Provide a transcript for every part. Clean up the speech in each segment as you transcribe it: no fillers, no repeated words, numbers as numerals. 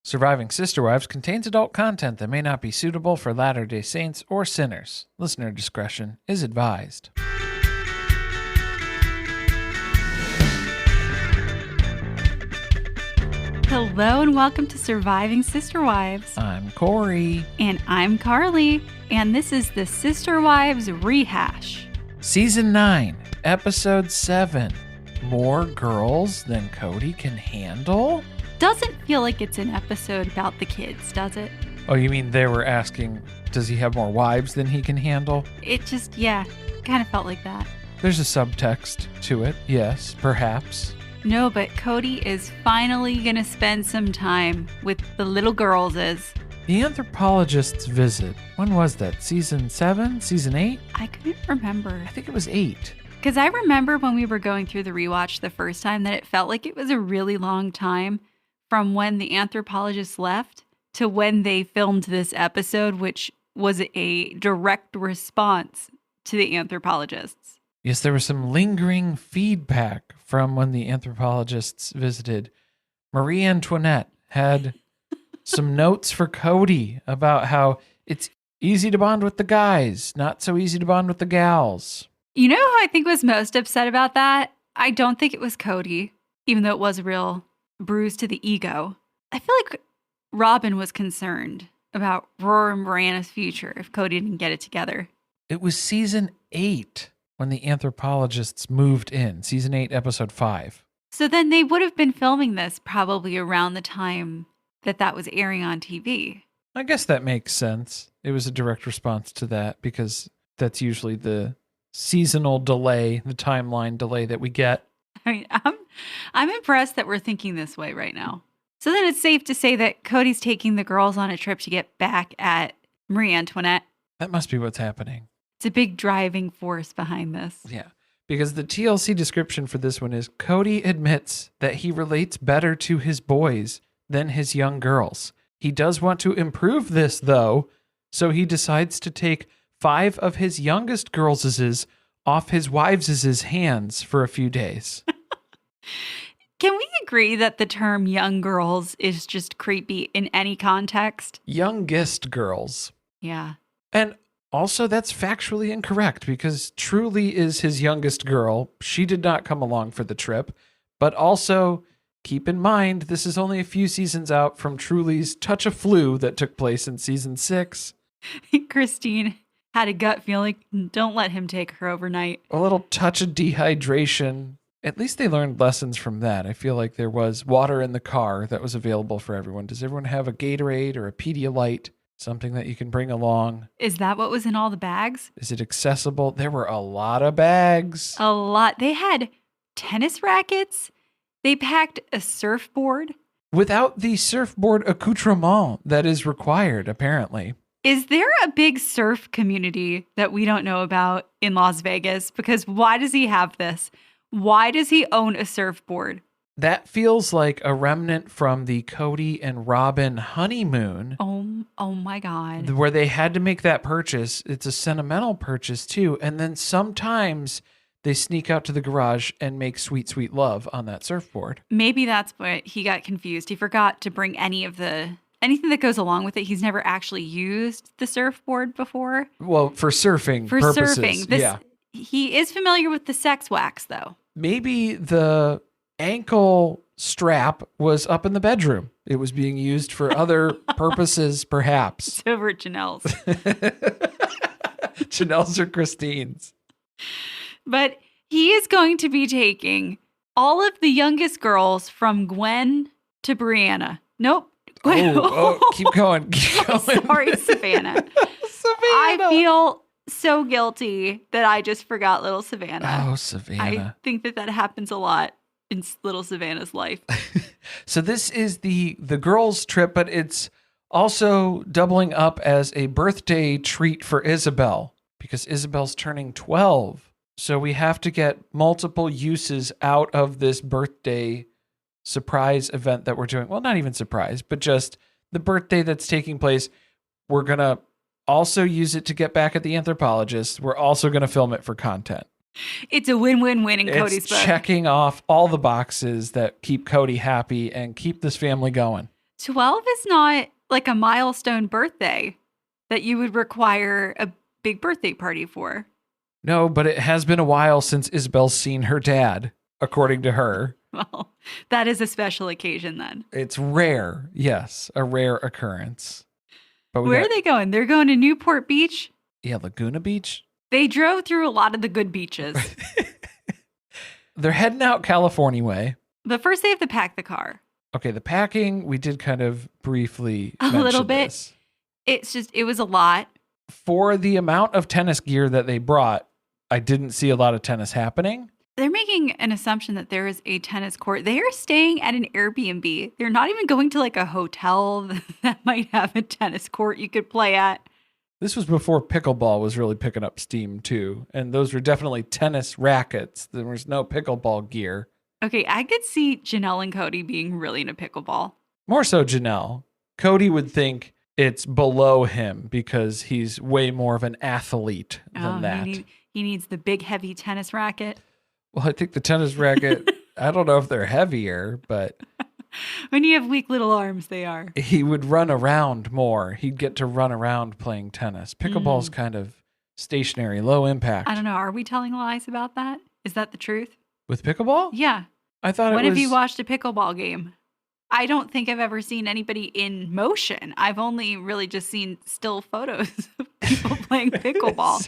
Surviving Sister Wives contains adult content that may not be suitable for Latter-day Saints or sinners. Listener discretion is advised. Hello and welcome to Surviving Sister Wives. I'm Corey. And I'm Carly. And this is the Sister Wives ReHash. Season 9, Episode 7. More girls than Kody can handle? Doesn't feel like it's an episode about the kids, does it? Oh, you mean they were asking, does he have more wives than he can handle? It just, kind of felt like that. There's a subtext to it, yes, perhaps. No, but Kody is finally going to spend some time with the little girlses. The anthropologist's visit, when was that? Season 7? Season 8? I couldn't remember. I think it was 8. Because I remember when we were going through the rewatch the first time that it felt like it was a really long time from when the anthropologist left to when they filmed this episode, which was a direct response to the anthropologists. Yes, there was some lingering feedback from when the anthropologists visited. Marie Antoinette had some notes for Kody about how it's easy to bond with the guys, not so easy to bond with the gals. You know who I think was most upset about that? I don't think it was Kody, even though it was a real bruise to the ego. I feel like Robin was concerned about Roar and Brianna's future if Kody didn't get it together. It was season 8 when the anthropologists moved in. Season 8, episode 5. So then they would have been filming this probably around the time that was airing on TV. I guess that makes sense. It was a direct response to that because that's usually the seasonal delay, the timeline delay that we get. I mean, I'm impressed that we're thinking this way right now. So then it's safe to say that Kody's taking the girls on a trip to get back at Marie Antoinette. That must be what's happening. It's a big driving force behind this. Yeah, because the TLC description for this one is Kody admits that he relates better to his boys than his young girls. He does want to improve this, though, so he decides to take 5 of his youngest girls' off his wives' hands for a few days. Can we agree that the term young girls is just creepy in any context? Youngest girls. Yeah. And also, that's factually incorrect because Truly is his youngest girl. She did not come along for the trip. But also, keep in mind, this is only a few seasons out from Truly's touch of flu that took place in season 6. Christine had a gut feeling, don't let him take her overnight. A little touch of dehydration. At least they learned lessons from that. I feel like there was water in the car that was available for everyone. Does everyone have a Gatorade or a Pedialyte? Something that you can bring along? Is that what was in all the bags? Is it accessible? There were a lot of bags. A lot. They had tennis rackets. They packed a surfboard. Without the surfboard accoutrement that is required, apparently. Is there a big surf community that we don't know about in Las Vegas? Because why does he have this? Why does he own a surfboard? That feels like a remnant from the Kody and Robin honeymoon. Oh my God. Where they had to make that purchase. It's a sentimental purchase too. And then sometimes they sneak out to the garage and make sweet, sweet love on that surfboard. Maybe that's what he got confused. He forgot to bring anything that goes along with it. He's never actually used the surfboard before. Well, for surfing purposes. Surfing. He is familiar with the sex wax, though. Maybe the ankle strap was up in the bedroom. It was being used for other purposes, perhaps. It's over at Janelle's. Janelle's or Christine's. But he is going to be taking all of the youngest girls from Gwen to Brianna. Nope. Keep going. Sorry, Savannah. I feel so guilty that I just forgot little Savannah. Oh, Savannah. I think that happens a lot in little Savannah's life. So this is the girls' trip, but it's also doubling up as a birthday treat for Isabel because Isabel's turning 12. So we have to get multiple uses out of this birthday surprise event that we're doing. Well, not even surprise, but just the birthday that's taking place. We're going to also use it to get back at the anthropologist. We're also going to film it for content. It's a win-win-win in Kody's book. Checking off all the boxes that keep Kody happy and keep this family going. 12 is not like a milestone birthday that you would require a big birthday party for. No, but it has been a while since Isabel's seen her dad, according to her. Well, that is a special occasion then. It's rare. Yes, a rare occurrence. But Where are they going? They're going to Newport Beach? Yeah, Laguna Beach. They drove through a lot of the good beaches. They're heading out California way. But first they have to pack the car. Okay, the packing, we did kind of briefly A little bit. this. It was a lot. For the amount of tennis gear that they brought, I didn't see a lot of tennis happening. They're making an assumption that there is a tennis court. They are staying at an Airbnb. They're not even going to like a hotel that might have a tennis court you could play at. This was before pickleball was really picking up steam too. And those were definitely tennis rackets. There was no pickleball gear. Okay, I could see Janelle and Kody being really into pickleball. More so Janelle. Kody would think it's below him because he's way more of an athlete than that. He needs the big, heavy tennis racket. Well, I think the tennis racket, I don't know if they're heavier, but when you have weak little arms, they are. He would run around more. He'd get to run around playing tennis. Pickleball's kind of stationary, low impact. I don't know. Are we telling lies about that? Is that the truth? With pickleball? Yeah. I thought when have you watched a pickleball game? I don't think I've ever seen anybody in motion. I've only really just seen still photos of people playing pickleball.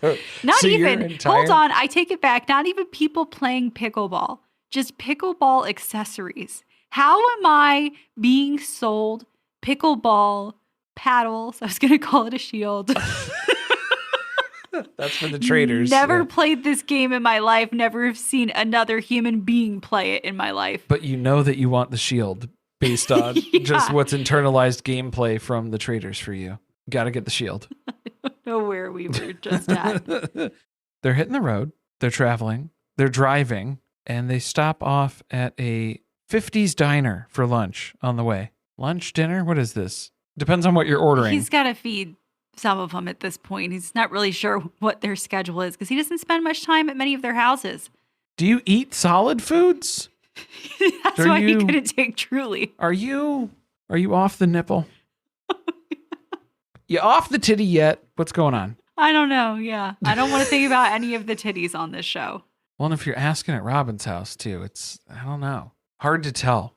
Hold on, I take it back. Not even people playing pickleball, just pickleball accessories. How am I being sold pickleball paddles? I was going to call it a shield. That's for the traders. Never played this game in my life. Never have seen another human being play it in my life. But you know that you want the shield based on just what's internalized gameplay from the traders for you. Got to get the shield. I don't know where we were just at. They're hitting the road. They're traveling. They're driving. And they stop off at a 50s diner for lunch on the way. Lunch, dinner? What is this? Depends on what you're ordering. He's got to feed some of them at this point. He's not really sure what their schedule is because he doesn't spend much time at many of their houses. Do you eat solid foods? That's why he couldn't take Truly. Are you off the nipple? You off the titty yet? What's going on? I don't know. Yeah. I don't want to think about any of the titties on this show. Well, and if you're asking at Robin's house too, I don't know. Hard to tell.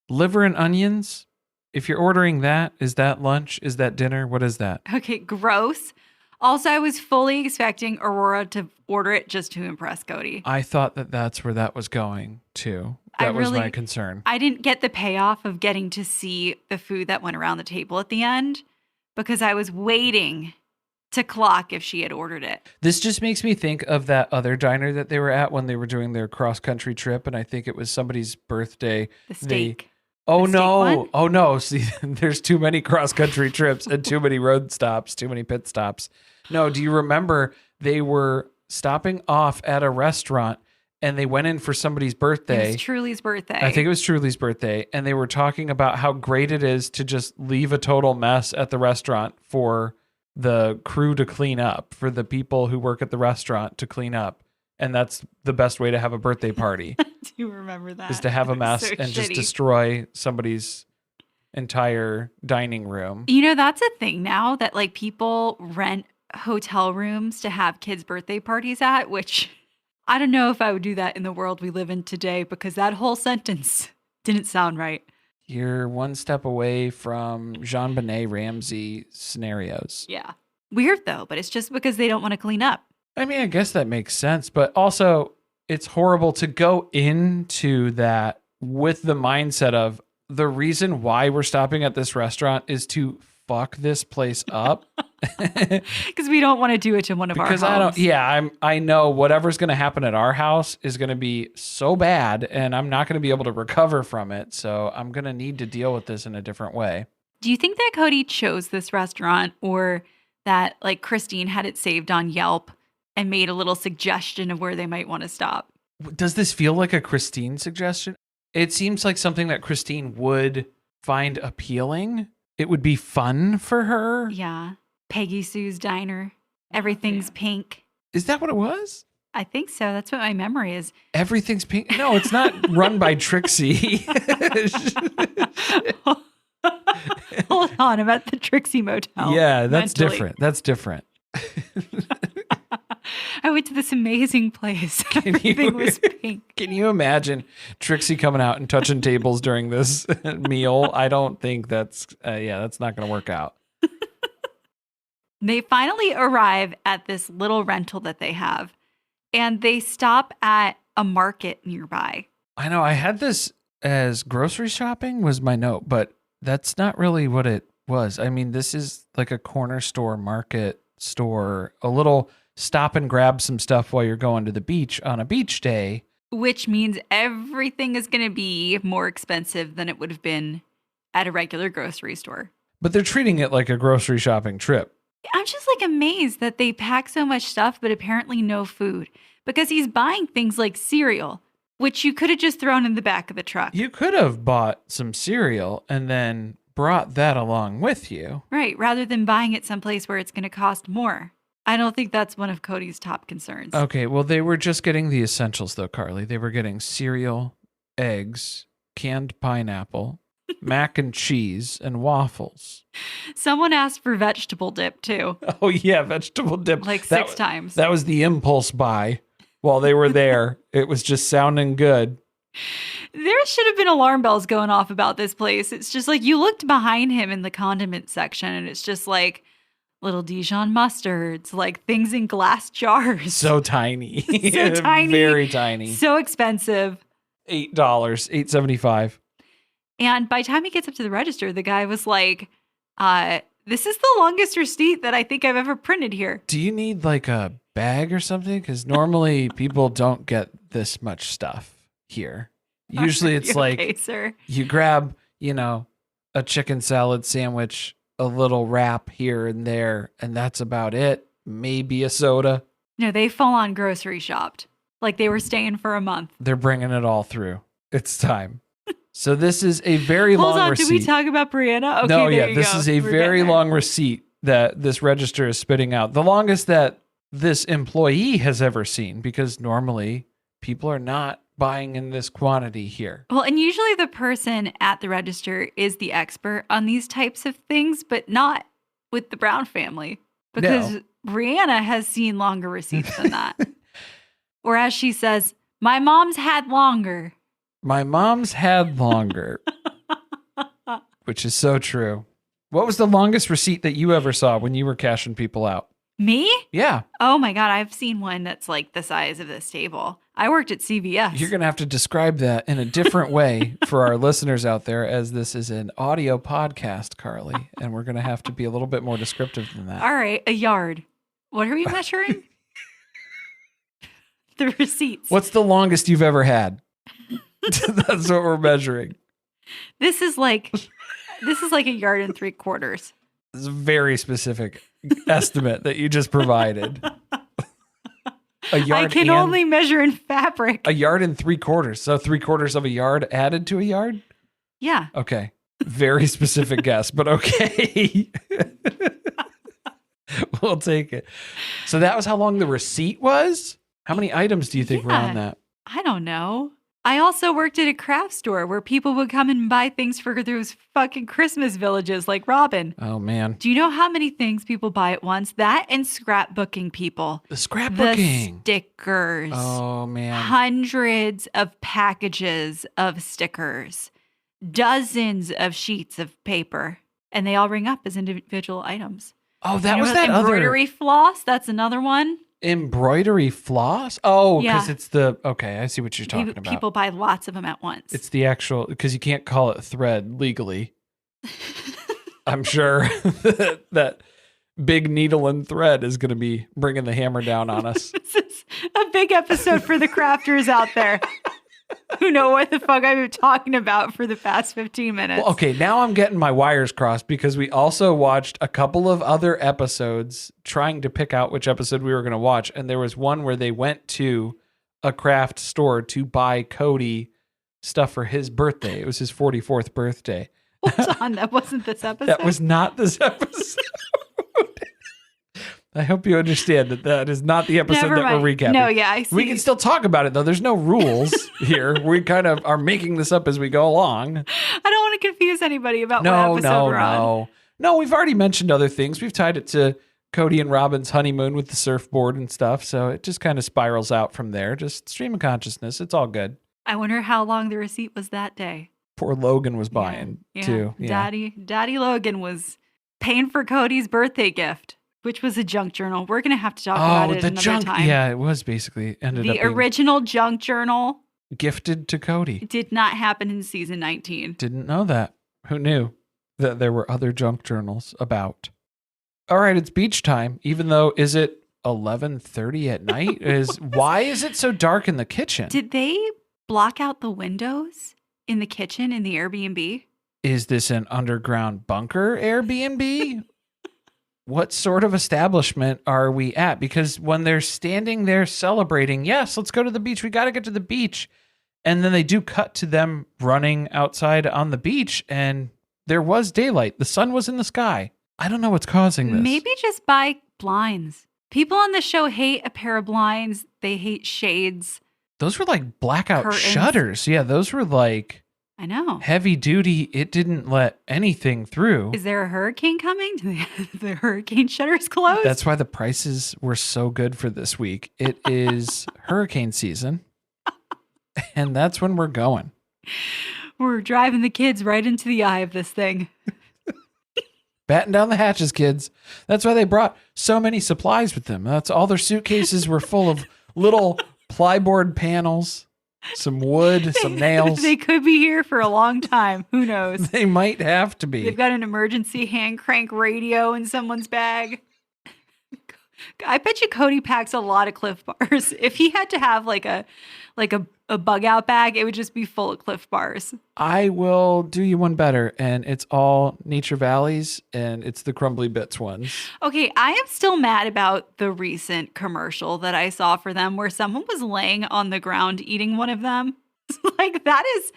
Liver and onions? If you're ordering that, is that lunch? Is that dinner? What is that? Okay, gross. Also, I was fully expecting Aurora to order it just to impress Kody. I thought that that's where that was going too. That was my concern. I didn't get the payoff of getting to see the food that went around the table at the end because I was waiting to clock if she had ordered it. This just makes me think of that other diner that they were at when they were doing their cross-country trip, and I think it was somebody's birthday. The steak. Oh no. See, there's too many cross-country trips and too many road stops, too many pit stops. No, do you remember they were stopping off at a restaurant and they went in for somebody's birthday? It was Truly's birthday. I think it was Truly's birthday. And they were talking about how great it is to just leave a total mess at the restaurant for the crew to clean up, for the people who work at the restaurant to clean up. And that's the best way to have a birthday party. Do you remember that? Is to have a mess and just destroy somebody's entire dining room. You know, that's a thing now that like people rent hotel rooms to have kids' birthday parties at, which I don't know if I would do that in the world we live in today because that whole sentence didn't sound right. You're one step away from JonBenet Ramsey scenarios. Yeah. Weird though, but it's just because they don't want to clean up. I mean, I guess that makes sense, but also it's horrible to go into that with the mindset of the reason why we're stopping at this restaurant is to fuck this place up. Because we don't want to do it to one of our homes. I know whatever's going to happen at our house is going to be so bad and I'm not going to be able to recover from it. So I'm going to need to deal with this in a different way. Do you think that Kody chose this restaurant or that like Christine had it saved on Yelp and made a little suggestion of where they might want to stop? Does this feel like a Christine suggestion? It seems like something that Christine would find appealing. It would be fun for her. Yeah. Peggy Sue's Diner. Everything's pink. Is that what it was? I think so. That's what my memory is. Everything's pink. No, it's not run by Trixie. called on him at the Trixie Motel. Yeah, that's mentally. different. That's different. I went to this amazing place. Everything was pink. Can you imagine Trixie coming out and touching tables during this meal? I don't think that's not going to work out. They finally arrive at this little rental that they have, and they stop at a market nearby. I know I had this as grocery shopping was my note, but that's not really what it was. I mean, this is like a corner store, market store, a little stop and grab some stuff while you're going to the beach on a beach day. Which means everything is going to be more expensive than it would have been at a regular grocery store. But they're treating it like a grocery shopping trip. I'm just like amazed that they pack so much stuff, but apparently no food. Because he's buying things like cereal, which you could have just thrown in the back of the truck. You could have bought some cereal and then brought that along with you. Right, rather than buying it someplace where it's going to cost more. I don't think that's one of Kody's top concerns. Okay, well, they were just getting the essentials, though, Carly. They were getting cereal, eggs, canned pineapple, mac and cheese, and waffles. Someone asked for vegetable dip, too. Oh, yeah, vegetable dip. Like six times. That was the impulse buy while they were there. It was just sounding good. There should have been alarm bells going off about this place. It's just like you looked behind him in the condiment section, and it's just like little Dijon mustards, like things in glass jars. So tiny. So tiny. Very tiny. So expensive. $8, $8.75. And by the time he gets up to the register, the guy was like, this is the longest receipt that I think I've ever printed here. Do you need like a bag or something? Because normally people don't get this much stuff here. Usually it's like okay, sir? You grab, a chicken salad sandwich, a little wrap here and there, and that's about it. Maybe a soda. No, they full on grocery shopped. Like they were staying for a month. They're bringing it all through. It's time. So this is a very long receipt. Hold on, did we talk about Brianna? Okay, no, yeah, you this go. is a We're very getting there. long receipt that this register is spitting out. The longest that this employee has ever seen, because normally people are not buying in this quantity here. Well, and usually the person at the register is the expert on these types of things, but not with the Brown family. Because Brianna has seen longer receipts than that. Or as she says, my mom's had longer. My mom's had longer. Which is so true. What was the longest receipt that you ever saw when you were cashing people out? Me? Yeah. Oh my God, I've seen one that's like the size of this table. I worked at CVS. You're going to have to describe that in a different way for our listeners out there, as this is an audio podcast, Carly, and we're going to have to be a little bit more descriptive than that. All right, a yard. What are we measuring? The receipts. What's the longest you've ever had? That's what we're measuring. This is like a yard and 3/4. It's a very specific estimate that you just provided. A yard I can only measure in fabric. A yard and 3/4. So 3/4 of a yard added to a yard? Yeah. Okay. Very specific guess, but okay. We'll take it. So that was how long the receipt was? How many items do you think were on that? I don't know. I also worked at a craft store where people would come and buy things for those fucking Christmas villages like Robin. Oh, man. Do you know how many things people buy at once? That and scrapbooking people. The scrapbooking. The stickers. Oh, man. Hundreds of packages of stickers. Dozens of sheets of paper. And they all ring up as individual items. Oh, that was that embroidery floss. That's another one. Embroidery floss? Oh, because Yeah. it's okay, I see what you're talking about. People buy lots of them at once. It's the actual, because you can't call it thread legally. I'm sure that big needle and thread is going to be bringing the hammer down on us. This is a big episode for the crafters out there who know what the fuck I've been talking about for the past 15 minutes. Well, okay, now I'm getting my wires crossed because we also watched a couple of other episodes trying to pick out which episode we were going to watch. And there was one where they went to a craft store to buy Kody stuff for his birthday. It was his 44th birthday. Hold on, that wasn't this episode? That was not this episode. I hope you understand that is not the episode Never that mind. we're recapping. No, yeah, I see. We can still talk about it, though. There's no rules here. We kind of are making this up as we go along. I don't want want to confuse anybody about what No, episode we're on. No, we've already mentioned other things. We've tied it to Kody and Robin's honeymoon with the surfboard and stuff. So it just kind of spirals out from there. Just stream of consciousness. It's all good. I wonder how long the receipt was that day. Poor Logan was buying too. Yeah. Daddy Logan was paying for Cody's birthday gift, which was a junk journal. We're going to have to talk about it another time. Yeah, it was basically ended up the original junk journal gifted to Kody. Did not happen in season 19. Didn't know that. Who knew that there were other junk journals about? All right, it's beach time. Even though, is it 11:30 at night? Why is it so dark in the kitchen? Did they block out the windows in the kitchen in the Airbnb? Is this an underground bunker Airbnb? What sort of establishment are we at? Because when they're standing there celebrating, yes, let's go to the beach. We got to get to the beach. And then they do cut to them running outside on the beach, and there was daylight. The sun was in the sky. I don't know what's causing this. Maybe just buy blinds. People on the show hate a pair of blinds. They hate shades. Those were like blackout curtains. shutters. Yeah, those were like I know. Heavy duty. It didn't let anything through. Is there a hurricane coming? Do they have the hurricane shutters closed? That's why the prices were so good for this week. It is hurricane season. And that's when we're going. We're driving the kids right into the eye of this thing. Batten down the hatches, kids. That's why they brought so many supplies with them. That's all their suitcases were full of little plyboard panels, some wood, some nails. They could be here for a long time. Who knows? They might have to be. They've got an emergency hand crank radio in someone's bag. I bet you Kody packs a lot of Cliff Bars. If he had to have like a bug out bag, it would just be full of Cliff Bars. I will do you one better, and it's all Nature Valleys, and it's the Crumbly Bits ones. Okay, I am still mad about the recent commercial that I saw for them where someone was laying on the ground eating one of them. Like, that has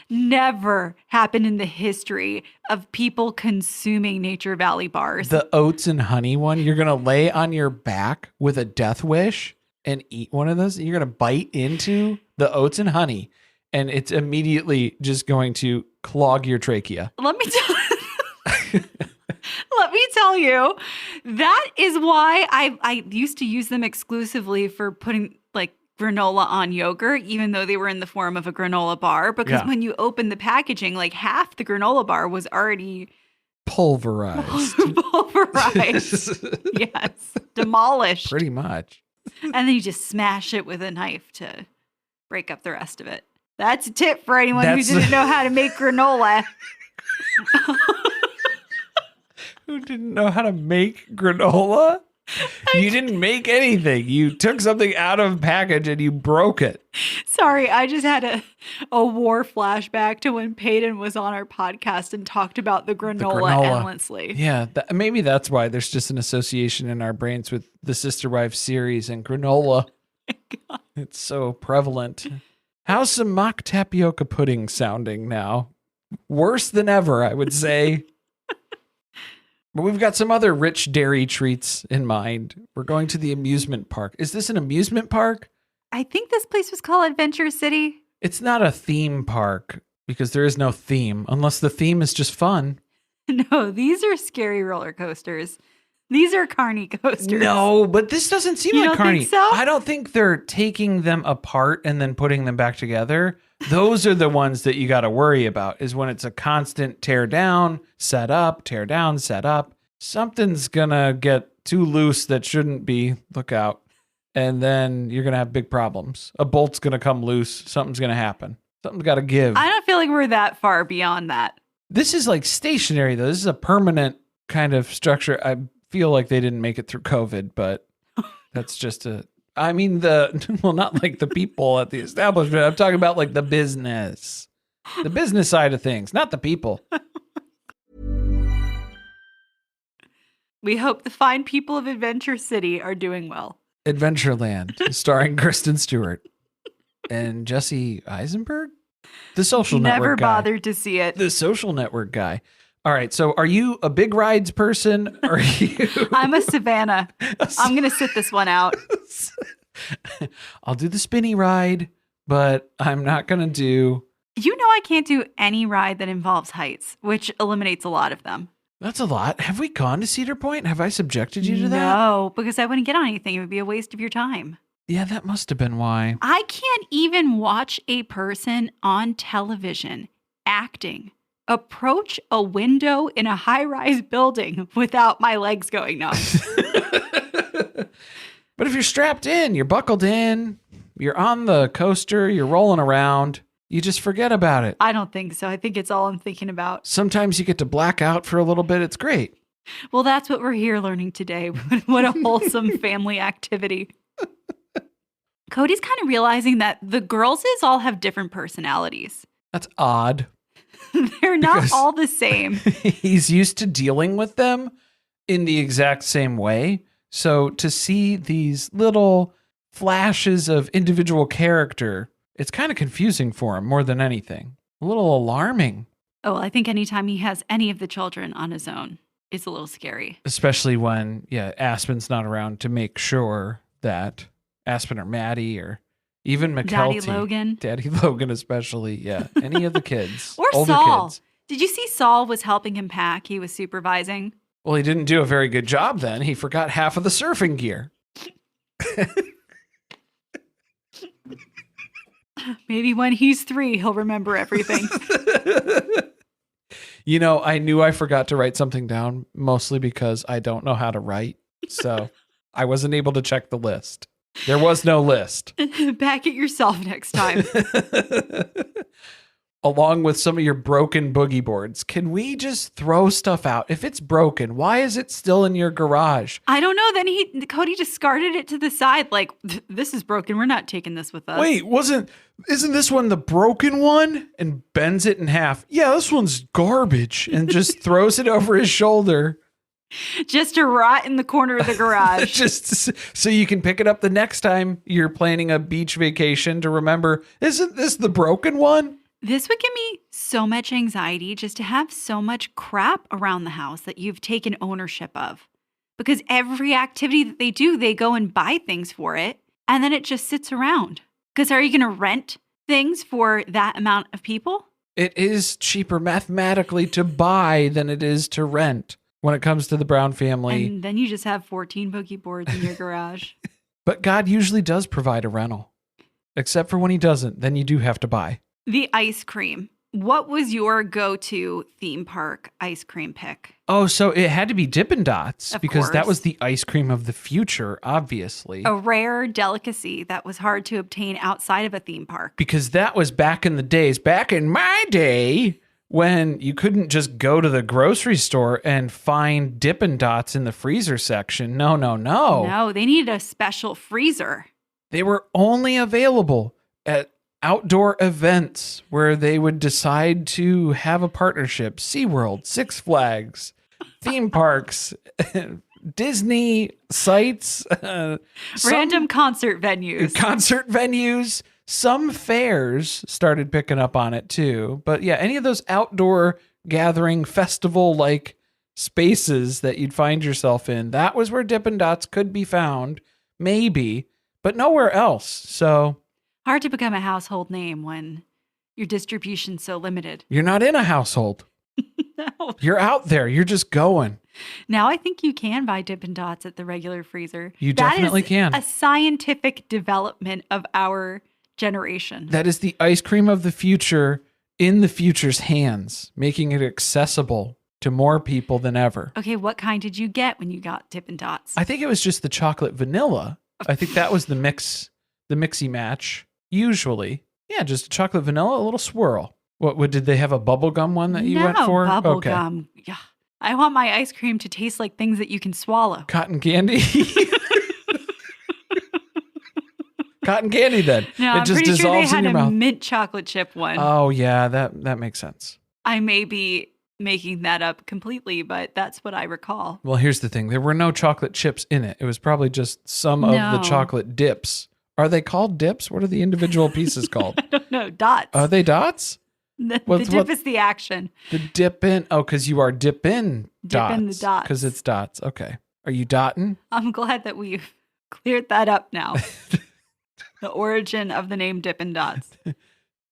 never happened in the history of people consuming Nature Valley bars. The oats and honey one, you're going to lay on your back with a death wish and eat one of those. You're going to bite into the oats and honey, and it's immediately just going to clog your trachea. Let me tell you, that is why I used to use them exclusively for putting like granola on yogurt, even though they were in the form of a granola bar, because when you open the packaging, like half the granola bar was already pulverized. Yes. Demolished. Pretty much. And then you just smash it with a knife to break up the rest of it. That's a tip for anyone who didn't know how to make granola. Who didn't know how to make granola? You didn't make anything. You took something out of a package and you broke it. Sorry, I just had a war flashback to when Peyton was on our podcast and talked about the granola. Endlessly. Yeah, maybe that's why there's just an association in our brains with the Sister Wives series and granola. God. It's so prevalent. How's some mock tapioca pudding sounding now? Worse than ever, I would say. But we've got some other rich dairy treats in mind. We're going to the amusement park. Is this an amusement park? I think this place was called Adventure City. It's not a theme park because there is no theme, unless the theme is just fun. No, these are scary roller coasters. These are carny coasters. No, but this doesn't seem you like don't carny. Think so? I don't think they're taking them apart and then putting them back together. Those are the ones that you got to worry about, is when it's a constant tear down, set up, tear down, set up. Something's going to get too loose that shouldn't be. Look out. And then you're going to have big problems. A bolt's going to come loose. Something's going to happen. Something's got to give. I don't feel like we're that far beyond that. This is like stationary, though. This is a permanent kind of structure. I feel like they didn't make it through COVID, but that's just well, not like the people at the establishment. I'm talking about like the business side of things, not the people. We hope the fine people of Adventure City are doing well. Adventureland, starring Kristen Stewart and Jesse Eisenberg, the Social Network guy. Never bothered to see it. The Social Network guy. All right, so are you a big rides person? Or are you? I'm a Savannah. I'm going to sit this one out. I'll do the spinny ride, but I'm not going to do You know I can't do any ride that involves heights, which eliminates a lot of them. That's a lot. Have we gone to Cedar Point? Have I subjected you to that? No, because I wouldn't get on anything. It would be a waste of your time. Yeah, that must have been why. I can't even watch a person on television acting approach a window in a high-rise building without my legs going numb. But if you're strapped in, you're buckled in, you're on the coaster, you're rolling around, you just forget about it. I don't think so. I think it's all I'm thinking about. Sometimes you get to black out for a little bit. It's great. Well, that's what we're here learning today. What a wholesome family activity. Kody's kind of realizing that the girls' all have different personalities. That's odd. They're not Because- all the same. He's used to dealing with them in the exact same way. So to see these little flashes of individual character, it's kind of confusing for him more than anything. A little alarming. Oh, I think anytime he has any of the children on his own, it's a little scary. Especially when, Aspen's not around to make sure that Aspen or Maddie or even McKelty. Daddy Logan especially, yeah. Any of the kids. Or older Saul. kids. Did you see Saul was helping him pack? He was supervising. Well, he didn't do a very good job then. He forgot half of the surfing gear. Maybe when he's 3, he'll remember everything. I knew I forgot to write something down, mostly because I don't know how to write. So I wasn't able to check the list. There was no list. Back it yourself next time. Along with some of your broken boogie boards. Can we just throw stuff out? If it's broken, why is it still in your garage? I don't know. Then Kody discarded it to the side like, this is broken. We're not taking this with us. Wait, isn't this one the broken one? And bends it in half. Yeah, this one's garbage. And just throws it over his shoulder. Just to rot in the corner of the garage. Just so you can pick it up the next time you're planning a beach vacation to remember, isn't this the broken one? This would give me so much anxiety just to have so much crap around the house that you've taken ownership of. Because every activity that they do, they go and buy things for it, and then it just sits around. Because are you going to rent things for that amount of people? It is cheaper mathematically to buy than it is to rent when it comes to the Brown family. And then you just have 14 boogie boards in your garage. But God usually does provide a rental. Except for when he doesn't, then you do have to buy. The ice cream. What was your go-to theme park ice cream pick? Oh, so it had to be Dippin' Dots Of because that course. was the ice cream of the future, obviously. A rare delicacy that was hard to obtain outside of a theme park. Because that was back in the days, back in my day, when you couldn't just go to the grocery store and find Dippin' Dots in the freezer section. No. No, they needed a special freezer. They were only available at outdoor events where they would decide to have a partnership. SeaWorld, Six Flags, theme parks, Disney sites, Random concert venues. Some fairs started picking up on it too. But yeah, any of those outdoor gathering festival-like spaces that you'd find yourself in, that was where Dippin' Dots could be found, maybe, but nowhere else. So Hard to become a household name when your distribution's so limited. you're not in a household. No. You're out there. You're just going. Now I think you can buy Dippin' Dots at the regular freezer. You definitely can. That is a scientific development of our generation. That is the ice cream of the future in the future's hands, making it accessible to more people than ever. Okay, what kind did you get when you got Dippin' Dots? I think it was just the chocolate vanilla. I think that was the mixy match. Usually. Yeah, just a chocolate vanilla, a little swirl. What did they have a bubblegum one that you went for? Bubble Okay. gum. Yeah. I want my ice cream to taste like things that you can swallow. Cotton candy. Cotton candy then. No, it I'm just pretty sure they dissolves in had your a mouth. mint chocolate chip one. Oh yeah, that makes sense. I may be making that up completely, but that's what I recall. Well, here's the thing. There were no chocolate chips in it. It was probably just some of the No. chocolate dips. Are they called dips? What are the individual pieces called? I don't know. Dots. Are they dots? The What's- dip what- is the action. The dip in. Oh, because you are dipping dots. Dipping the dots. Because it's dots. Okay. Are you dotting? I'm glad that we've cleared that up now. The origin of the name Dippin' Dots.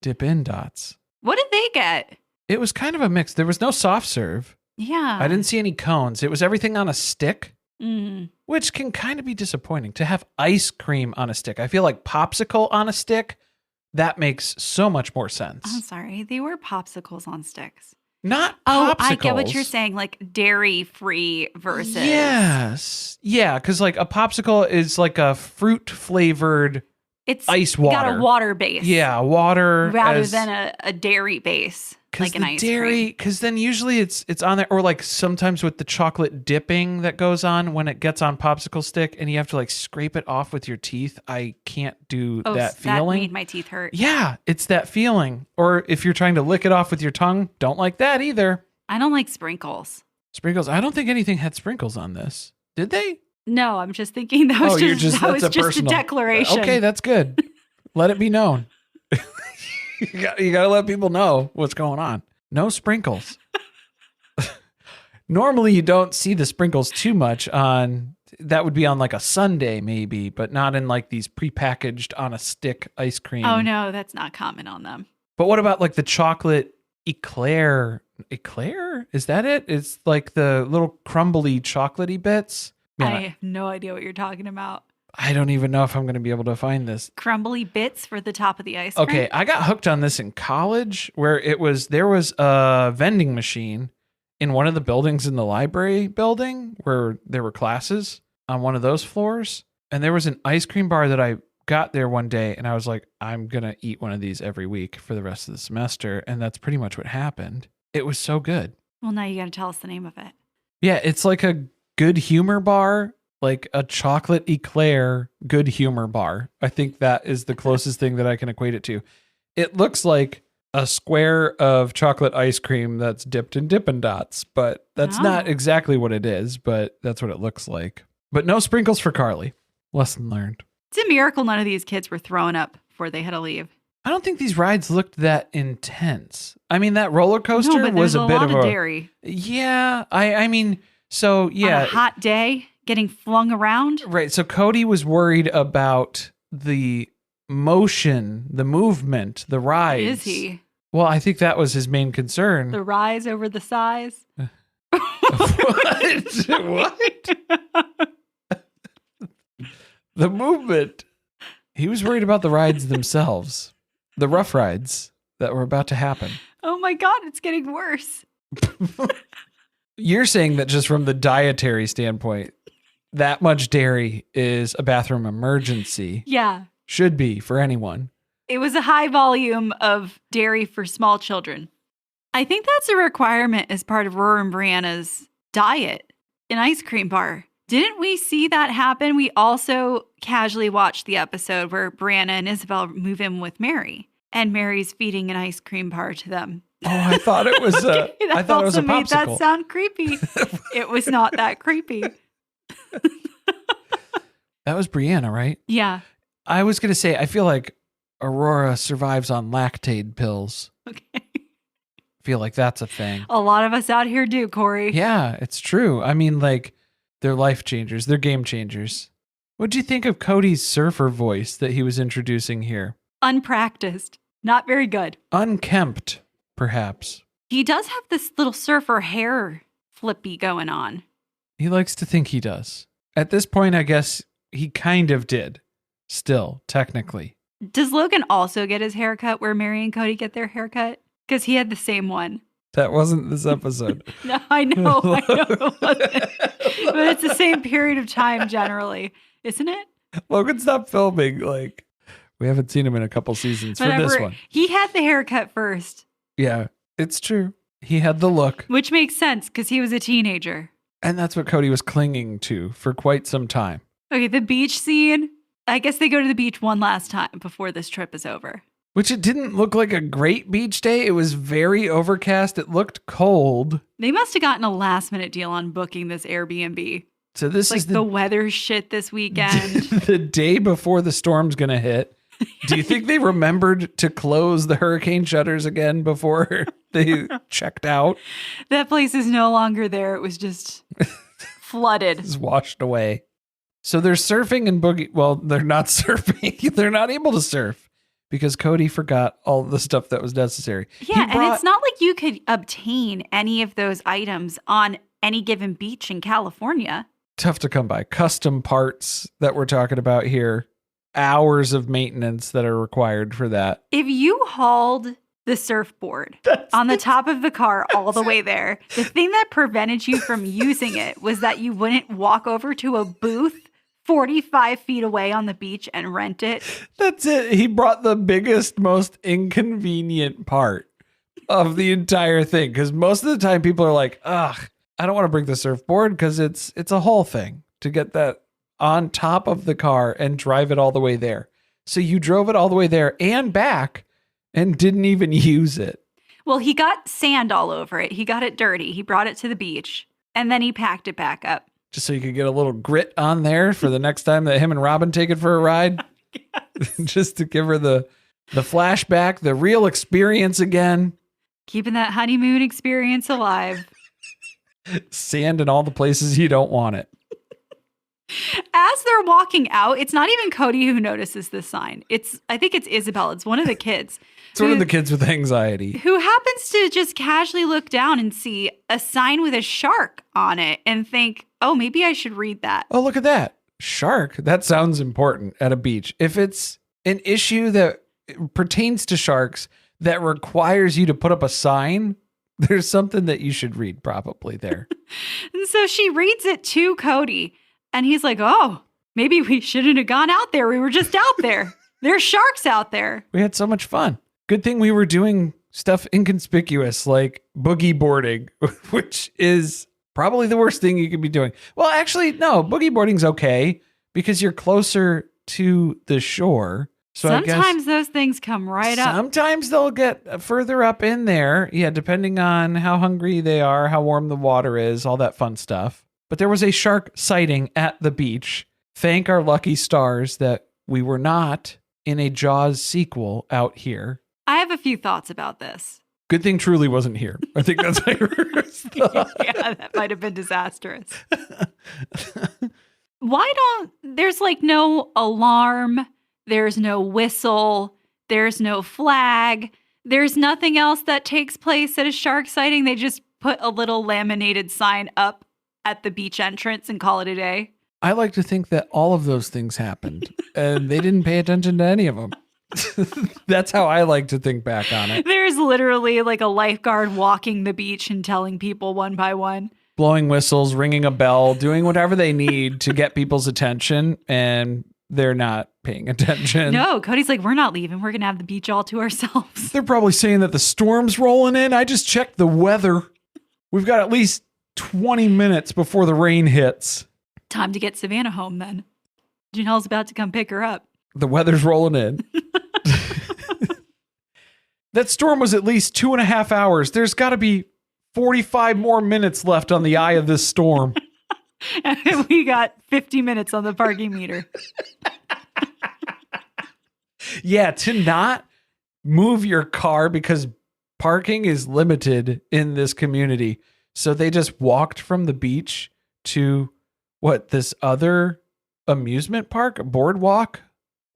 Dip in dots. What did they get? It was kind of a mix. There was no soft serve. Yeah. I didn't see any cones. It was everything on a stick, Mm. which can kind of be disappointing to have ice cream on a stick. I feel like popsicle on a stick, that makes so much more sense. I'm sorry. They were popsicles on sticks. Not Oh, popsicles. I get what you're saying, like dairy-free versus. Yes. Yeah, because like a popsicle is like a fruit-flavored It's ice water. got a water base. Yeah, water. Rather than a dairy base, like an ice cream. Because then usually it's on there, or like sometimes with the chocolate dipping that goes on when it gets on popsicle stick and you have to like scrape it off with your teeth. I can't do that feeling. That made my teeth hurt. Yeah, it's that feeling. Or if you're trying to lick it off with your tongue, don't like that either. I don't like sprinkles. Sprinkles. I don't think anything had sprinkles on this. Did they? No, I'm just thinking that was just a declaration. Okay, that's good. Let it be known. You got to let people know what's going on. No sprinkles. Normally, you don't see the sprinkles too much on, that would be on like a sundae maybe, but not in like these prepackaged on a stick ice cream. Oh no, that's not common on them. But what about like the chocolate eclair? Eclair? Is that it? It's like the little crumbly chocolatey bits. Man, I have no idea what you're talking about. I don't even know if I'm going to be able to find this. Crumbly bits for the top of the ice cream? Okay, I got hooked on this in college where there was a vending machine in one of the buildings in the library building where there were classes on one of those floors. And there was an ice cream bar that I got there one day and I was like, I'm going to eat one of these every week for the rest of the semester. And that's pretty much what happened. It was so good. Well, now you got to tell us the name of it. Yeah, it's like a good humor bar. Like a chocolate eclair good humor bar. I think that is the closest thing that I can equate it to. It looks like a square of chocolate ice cream that's dipped in Dippin' Dots, but that's not exactly what it is, but that's what it looks like. But no sprinkles for Carly. Lesson learned. It's a miracle none of these kids were throwing up before they had to leave. I don't think these rides looked that intense. I mean, that roller coaster was a bit lot of a dairy. Yeah, I mean, so yeah. On a hot day, getting flung around. Right. So Kody was worried about the motion, the movement, the rise. Is he? Well, I think that was his main concern. The rise over the size. What? The movement. He was worried about the rides themselves, the rough rides that were about to happen. Oh my God, it's getting worse. You're saying that just from the dietary standpoint, that much dairy is a bathroom emergency. Yeah. Should be for anyone. It was a high volume of dairy for small children. I think that's a requirement as part of Roar and Brianna's diet, an ice cream bar. Didn't we see that happen? We also casually watched the episode where Brianna and Isabel move in with Mary, and Mary's feeding an ice cream bar to them. Oh, I thought it was a. I thought it was a popsicle. Made that sound creepy. It was not that creepy. That was Brianna, right? Yeah. I was going to say, I feel like Aurora survives on Lactaid pills. Okay. I feel like that's a thing. A lot of us out here do, Corey. Yeah, it's true. I mean, like, they're life changers. They're game changers. What'd you think of Kody's surfer voice that he was introducing here? Unpracticed. Not very good. Unkempt, perhaps. He does have this little surfer hair flippy going on. He likes to think he does. At this point, I guess he kind of did. Still, technically. Does Logan also get his haircut where Mary and Kody get their haircut? Because he had the same one. That wasn't this episode. No, I know it wasn't. But it's the same period of time generally, isn't it? Logan stopped filming. Like, we haven't seen him in a couple seasons for this one. He had the haircut first. Yeah, it's true. He had the look. Which makes sense because he was a teenager. And that's what Kody was clinging to for quite some time. Okay, the beach scene. I guess they go to the beach one last time before this trip is over. Which it didn't look like a great beach day. It was very overcast. It looked cold. They must have gotten a last minute deal on booking this Airbnb. So this is the weather shit this weekend. The day before the storm's going to hit. Do you think they remembered to close the hurricane shutters again before they checked out? That place is no longer there. It was just flooded. It's washed away. So they're surfing and boogie. Well, they're not surfing. They're not able to surf because Kody forgot all the stuff that was necessary. Yeah, and it's not like you could obtain any of those items on any given beach in California. Tough to come by. Custom parts that we're talking about here. Hours of maintenance that are required for that. If you hauled the surfboard on the top of the car all the way there, the thing that prevented you from using it was that you wouldn't walk over to a booth 45 feet away on the beach and rent it. That's it. He brought the biggest, most inconvenient part of the entire thing. Because most of the time people are like, ugh, I don't want to bring the surfboard because it's a whole thing to get that on top of the car and drive it all the way there. So you drove it all the way there and back and didn't even use it. Well, he got sand all over it. He got it dirty. He brought it to the beach and then he packed it back up. Just so you could get a little grit on there for the next time that him and Robin take it for a ride. Just to give her the flashback, the real experience again. Keeping that honeymoon experience alive. Sand in all the places you don't want it. As they're walking out, it's not even Kody who notices this sign. I think it's Isabel. It's one of the kids. It's one of the kids with anxiety. Who happens to just casually look down and see a sign with a shark on it and think, oh, maybe I should read that. Oh, look at that. Shark. That sounds important at a beach. If it's an issue that pertains to sharks that requires you to put up a sign, there's something that you should read probably there. And so she reads it to Kody. And he's like, oh, maybe we shouldn't have gone out there. We were just out there. There's sharks out there. We had so much fun. Good thing we were doing stuff inconspicuous like boogie boarding, which is probably the worst thing you could be doing. Well, actually, no, boogie boarding's okay because you're closer to the shore. So sometimes those things come right up. Sometimes they'll get further up in there. Yeah, depending on how hungry they are, how warm the water is, all that fun stuff. But there was a shark sighting at the beach. Thank our lucky stars that we were not in a Jaws sequel out here. I have a few thoughts about this. Good thing Truly wasn't here. I think that's my first thought. Yeah, that might have been disastrous. There's like no alarm. There's no whistle. There's no flag. There's nothing else that takes place at a shark sighting. They just put a little laminated sign up at the beach entrance and call it a day. I like to think that all of those things happened and they didn't pay attention to any of them. That's how I like to think back on it. There's literally like a lifeguard walking the beach and telling people one by one. Blowing whistles, ringing a bell, doing whatever they need to get people's attention, and they're not paying attention. No, Cody's like, we're not leaving. We're going to have the beach all to ourselves. They're probably saying that the storm's rolling in. I just checked the weather. We've got at least 20 minutes before the rain hits. Time to get Savannah home then. Janelle's about to come pick her up. The weather's rolling in. That storm was at least 2.5 hours. There's got to be 45 more minutes left on the eye of this storm. And we got 50 minutes on the parking meter. Yeah, to not move your car because parking is limited in this community. So they just walked from the beach to this other amusement park, boardwalk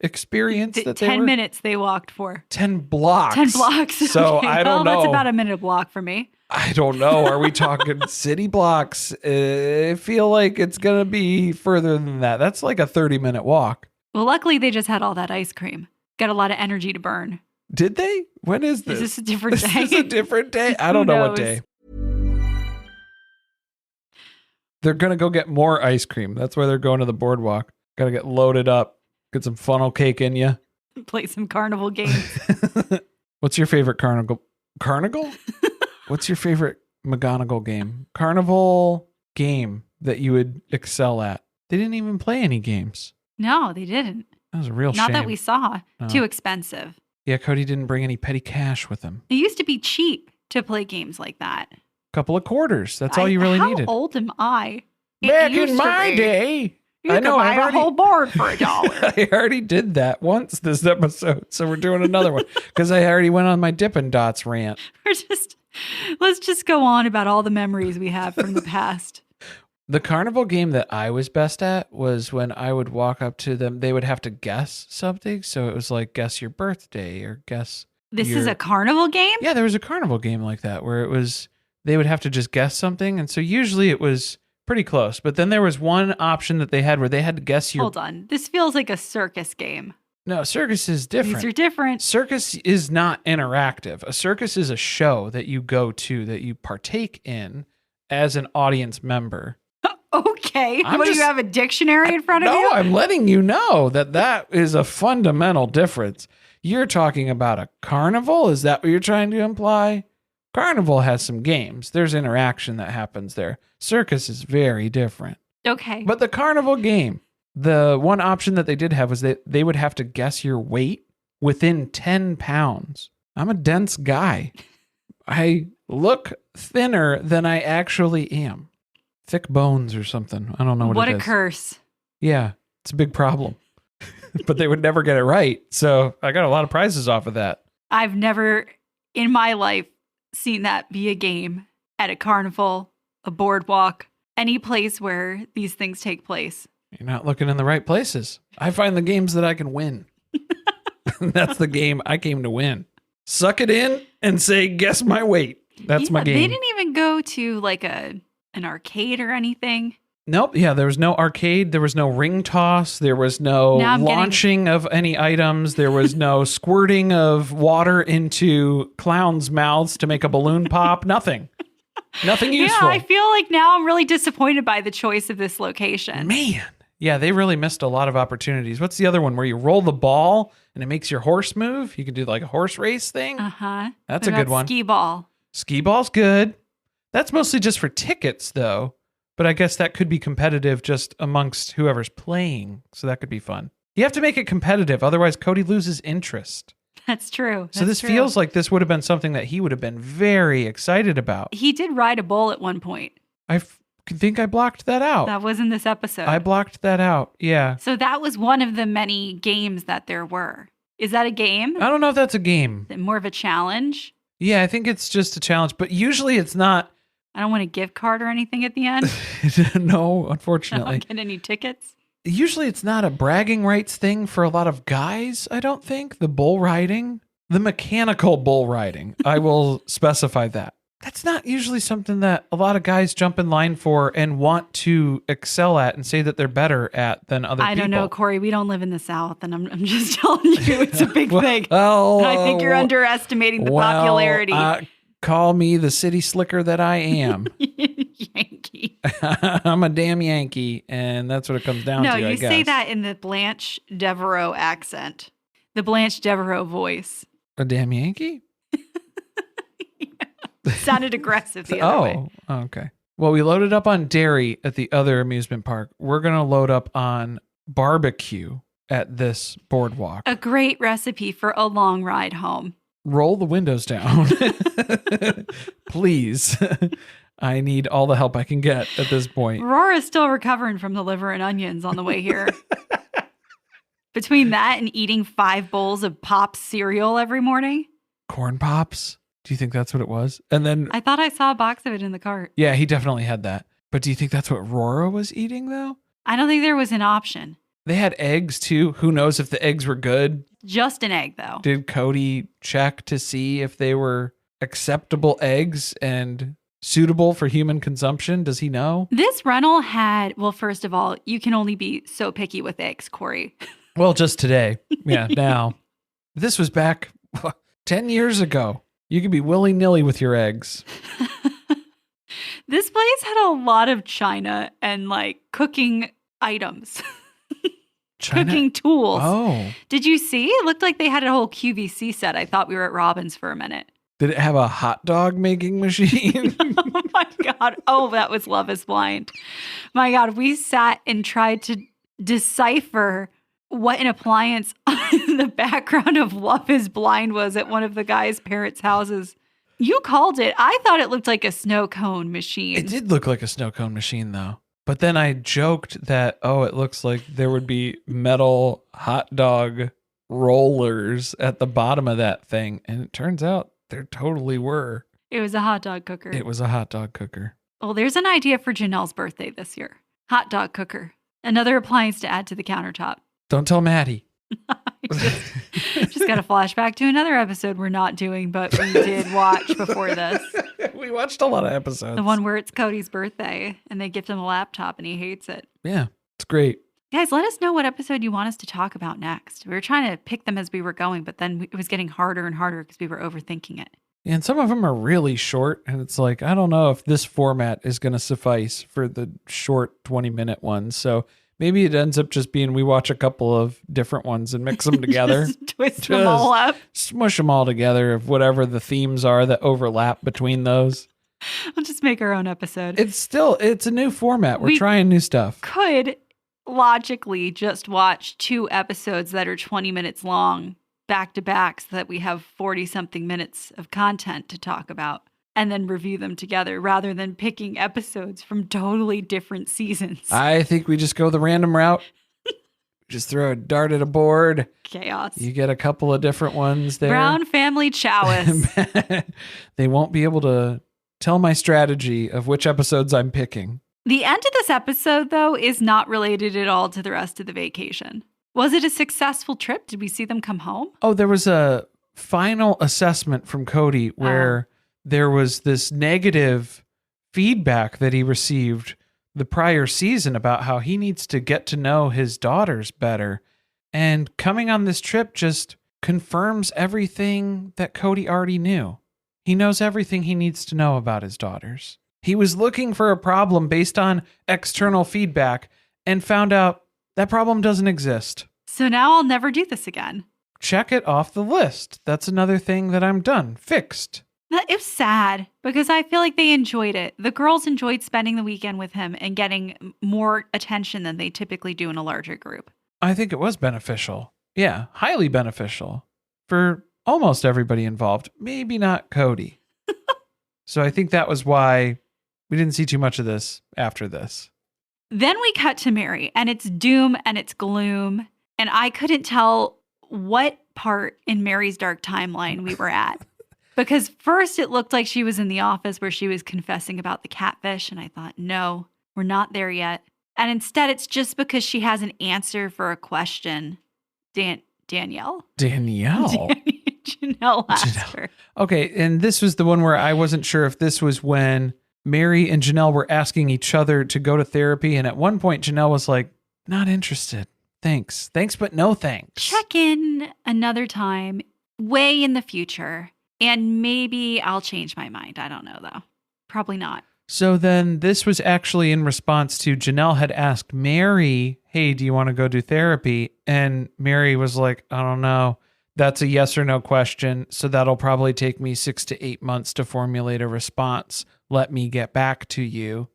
experience that 10 minutes they walked for. 10 blocks. 10 blocks. So okay. I don't know. That's about a minute a block for me. I don't know. Are we talking city blocks? I feel like it's going to be further than that. That's like a 30-minute walk. Well, luckily they just had all that ice cream. Got a lot of energy to burn. Did they? When is this? Is this a different day? Is this a different day? I don't know what day. They're going to go get more ice cream. That's why they're going to the boardwalk. Got to get loaded up. Get some funnel cake in you. Play some carnival games. What's your favorite carnival? Carnival? What's your favorite McGonagall game? Carnival game that you would excel at. They didn't even play any games. No, they didn't. That was a real shame. Not that we saw. No. Too expensive. Yeah, Kody didn't bring any petty cash with him. It used to be cheap to play games like that. Couple of quarters. That's all you really needed. How old am I? Back in my day. You could buy a whole board for $1. I already did that once this episode, so we're doing another one because I already went on my Dippin' Dots rant. Let's just go on about all the memories we have from the past. The carnival game that I was best at was when I would walk up to them. They would have to guess something. So it was like, guess your birthday or guess. This is a carnival game? Yeah, there was a carnival game like that where it was, they would have to just guess something. And so usually it was pretty close. But then there was one option that they had where they had to guess your. Hold on. This feels like a circus game. No, circus is different. These are different. Circus is not interactive. A circus is a show that you go to, that you partake in as an audience member. Okay. Do you have a dictionary in front of you? No, I'm letting you know that is a fundamental difference. You're talking about a carnival? Is that what you're trying to imply? Carnival has some games. There's interaction that happens there. Circus is very different. Okay. But the carnival game, the one option that they did have was that they would have to guess your weight within 10 pounds. I'm a dense guy. I look thinner than I actually am. Thick bones or something. I don't know what it is. What a curse. Yeah, it's a big problem. But they would never get it right. So I got a lot of prizes off of that. I've never in my life seen that be a game at a carnival, a boardwalk, any place where these things take place. You're not looking in the right places. I find the games that I can win. That's the game I came to win. Suck it in and say, guess my weight. That's my game. They didn't even go to like an arcade or anything. Nope. Yeah, there was no arcade. There was no ring toss. There was no launching of any items. There was no squirting of water into clowns' mouths to make a balloon pop. Nothing. Nothing useful. Yeah, I feel like now I'm really disappointed by the choice of this location. Man. Yeah, they really missed a lot of opportunities. What's the other one where you roll the ball and it makes your horse move? You can do like a horse race thing. Uh-huh. That's a good one. Skee ball. Skee ball's good. That's mostly just for tickets, though. But I guess that could be competitive just amongst whoever's playing. So that could be fun. You have to make it competitive. Otherwise, Kody loses interest. That's true. So this feels like this would have been something that he would have been very excited about. He did ride a bull at one point. I think I blocked that out. That was in this episode. I blocked that out. Yeah. So that was one of the many games that there were. Is that a game? I don't know if that's a game. Is it more of a challenge? Yeah, I think it's just a challenge. But usually it's not. I don't want a gift card or anything at the end. No, unfortunately. I don't get any tickets. Usually it's not a bragging rights thing for a lot of guys, I don't think. The bull riding, the mechanical bull riding, I will specify that. That's not usually something that a lot of guys jump in line for and want to excel at and say that they're better at than other people. I don't know, Corey. We don't live in the South, and I'm just telling you, it's a big thing. Well, and I think you're underestimating the popularity. Call me the city slicker that I am. Yankee. I'm a damn Yankee, and that's what it comes down to, No, I you guess. say that in the Blanche Devereaux accent. The Blanche Devereaux voice. A damn Yankee? Sounded aggressive the other way. Oh, okay. Well, we loaded up on dairy at the other amusement park. We're going to load up on barbecue at this boardwalk. A great recipe for a long ride home. Roll the windows down. Please. I need all the help I can get at this point. Aurora's still recovering from the liver and onions on the way here. Between that and eating 5 bowls of Pops cereal every morning. Corn Pops? Do you think that's what it was? And then I thought I saw a box of it in the cart. Yeah, he definitely had that. But do you think that's what Aurora was eating, though? I don't think there was an option. They had eggs, too. Who knows if the eggs were good? Just an egg, though. Did Kody check to see if they were acceptable eggs and suitable for human consumption? Does he know? This rental had, well, first of all, you can only be so picky with eggs, Corey. Well, just today. Yeah, now. This was back 10 years ago. You could be willy-nilly with your eggs. This place had a lot of china and like cooking items. China? Cooking tools. Oh. Did you see? It looked like they had a whole QVC set. I thought we were at Robin's for a minute. Did it have a hot dog making machine? Oh my God. Oh, that was Love is Blind. My God, we sat and tried to decipher what an appliance in the background of Love is Blind was at one of the guy's parents' houses. You called it. I thought it looked like a snow cone machine. It did look like a snow cone machine, though. But then I joked that, it looks like there would be metal hot dog rollers at the bottom of that thing. And it turns out there totally were. It was a hot dog cooker. It was a hot dog cooker. Well, there's an idea for Janelle's birthday this year. Hot dog cooker. Another appliance to add to the countertop. Don't tell Maddie. Just got a flashback to another episode we're not doing, but we did watch before this. We watched a lot of episodes. The one where it's Cody's birthday and they gift him a laptop and he hates it. Yeah, it's great. Guys, let us know what episode you want us to talk about next. We were trying to pick them as we were going, but then it was getting harder and harder because we were overthinking it. And some of them are really short, and it's like, I don't know if this format is going to suffice for the short 20-minute ones. So maybe it ends up just being we watch a couple of different ones and mix them together. Just twist them all up. Smush them all together of whatever the themes are that overlap between those. We'll just make our own episode. It's a new format. We're trying new stuff. Could logically just watch 2 episodes that are 20 minutes long back to back so that we have 40 something minutes of content to talk about and then review them together rather than picking episodes from totally different seasons. I think we just go the random route. Just throw a dart at a board. Chaos. You get a couple of different ones there. Brown family chowis. They won't be able to tell my strategy of which episodes I'm picking. The end of this episode, though, is not related at all to the rest of the vacation. Was it a successful trip? Did we see them come home? Oh, there was a final assessment from Kody where there was this negative feedback that he received the prior season about how he needs to get to know his daughters better. And coming on this trip just confirms everything that Kody already knew. He knows everything he needs to know about his daughters. He was looking for a problem based on external feedback and found out that problem doesn't exist. So now I'll never do this again. Check it off the list. That's another thing that I'm done. Fixed. It was sad because I feel like they enjoyed it. The girls enjoyed spending the weekend with him and getting more attention than they typically do in a larger group. I think it was beneficial. Yeah, highly beneficial for almost everybody involved. Maybe not Kody. So I think that was why we didn't see too much of this after this. Then we cut to Mary, and it's doom and it's gloom. And I couldn't tell what part in Mary's dark timeline we were at. Because first it looked like she was in the office where she was confessing about the catfish. And I thought, no, we're not there yet. And instead it's just because she has an answer for a question. Danielle? Janelle asked her. Okay, and this was the one where I wasn't sure if this was when Mary and Janelle were asking each other to go to therapy. And at one point, Janelle was like, not interested. Thanks, but no thanks. Check in another time, way in the future. And maybe I'll change my mind. I don't know, though. Probably not. So then this was actually in response to Janelle had asked Mary, hey, do you want to go do therapy? And Mary was like, I don't know. That's a yes or no question. So that'll probably take me 6 to 8 months to formulate a response. Let me get back to you.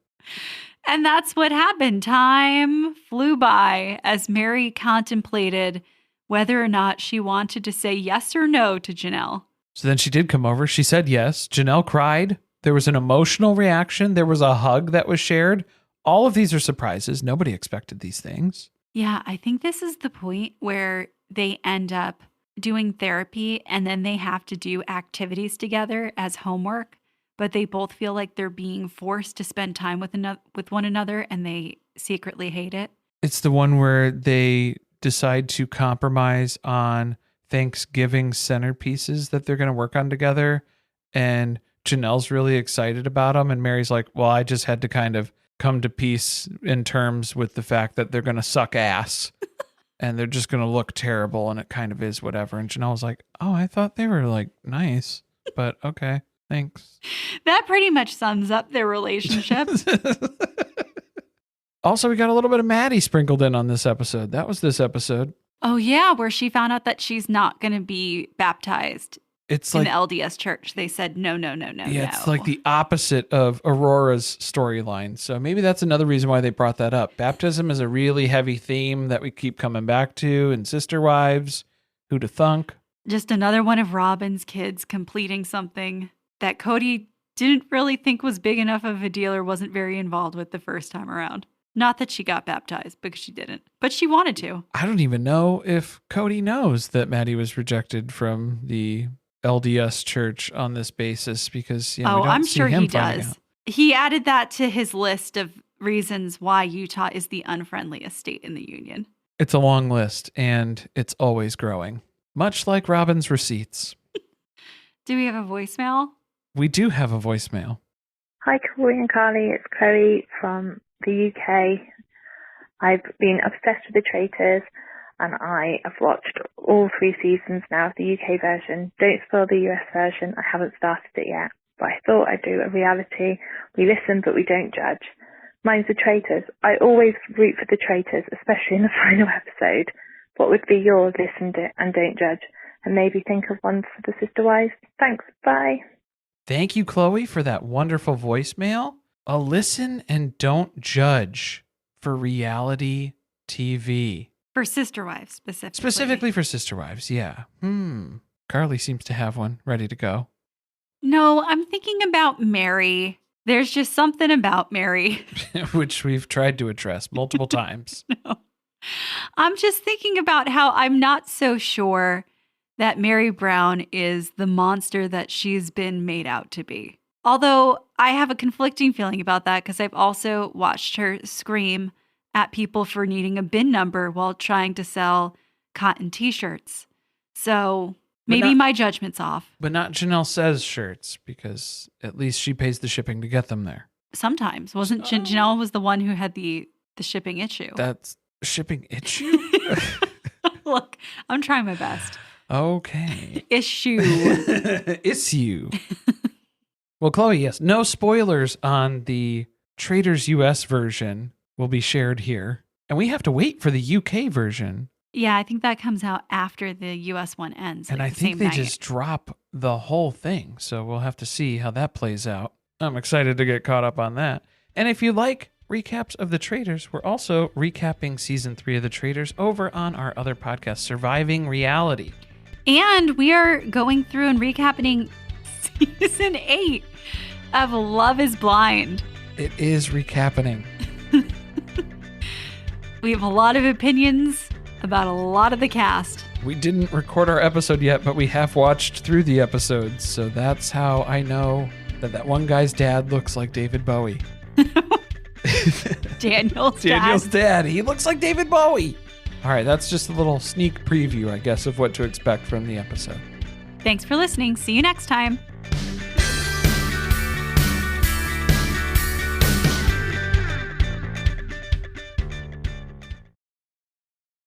And that's what happened. Time flew by as Mary contemplated whether or not she wanted to say yes or no to Janelle. So then she did come over. She said yes. Janelle cried. There was an emotional reaction. There was a hug that was shared. All of these are surprises. Nobody expected these things. Yeah, I think this is the point where they end up doing therapy and then they have to do activities together as homework, but they both feel like they're being forced to spend time with one another and they secretly hate it. It's the one where they decide to compromise on Thanksgiving centerpieces that they're going to work on together. And Janelle's really excited about them. And Mary's like, well, I just had to kind of come to peace in terms with the fact that they're going to suck ass and they're just going to look terrible. And it kind of is whatever. And Janelle was like, oh, I thought they were like nice, but okay, thanks. That pretty much sums up their relationship. Also, we got a little bit of Maddie sprinkled in on this episode. That was this episode. Oh, yeah, where she found out that she's not going to be baptized it's in like the LDS church. They said, no. Yeah, it's like the opposite of Aurora's storyline. So maybe that's another reason why they brought that up. Baptism is a really heavy theme that we keep coming back to in Sister Wives. Who to thunk? Just another one of Robin's kids completing something that Kody didn't really think was big enough of a deal or wasn't very involved with the first time around. Not that she got baptized, because she didn't, but she wanted to. I don't even know if Kody knows that Maddie was rejected from the LDS church on this basis because, we don't I'm see sure him he finding does. out. He added that to his list of reasons why Utah is the unfriendliest state in the union. It's a long list, and it's always growing, much like Robin's receipts. Do we have a voicemail? We do have a voicemail. Hi, Kody and Carly. It's Chloe from the UK. I've been obsessed with The Traitors, and I have watched all 3 seasons now of the UK version. Don't spoil the US version. I haven't started it yet, but I thought I'd do a reality. We listen, but we don't judge. Mine's The Traitors. I always root for The Traitors, especially in the final episode. What would be yours? Listen and don't judge. And maybe think of one for the sister wives. Thanks. Bye. Thank you, Chloe, for that wonderful voicemail. A listen and don't judge for reality TV. For Sister Wives, specifically. Specifically for Sister Wives, yeah. Carly seems to have one ready to go. No, I'm thinking about Mary. There's just something about Mary. Which we've tried to address multiple times. No. I'm just thinking about how I'm not so sure that Mary Brown is the monster that she's been made out to be. Although I have a conflicting feeling about that because I've also watched her scream at people for needing a bin number while trying to sell cotton t-shirts. So maybe my judgment's off. But not Janelle Says shirts, because at least she pays the shipping to get them there. Sometimes. Wasn't Janelle was the one who had the shipping issue? That's shipping issue? Look, I'm trying my best. Okay. Issue. Issue. Well, Chloe, yes, no spoilers on the Traitors US version will be shared here. And we have to wait for the UK version. Yeah, I think that comes out after the US one ends. And I think they just drop the whole thing. So we'll have to see how that plays out. I'm excited to get caught up on that. And if you like recaps of The Traitors, we're also recapping season 3 of The Traitors over on our other podcast, Surviving Reality. And we are going through and recapping season 8 of Love is Blind. It is recapping. We have a lot of opinions about a lot of the cast. We didn't record our episode yet, but we have watched through the episodes. So that's how I know that one guy's dad looks like David Bowie. Daniel's dad. He looks like David Bowie. All right, that's just a little sneak preview, I guess, of what to expect from the episode. Thanks for listening. See you next time.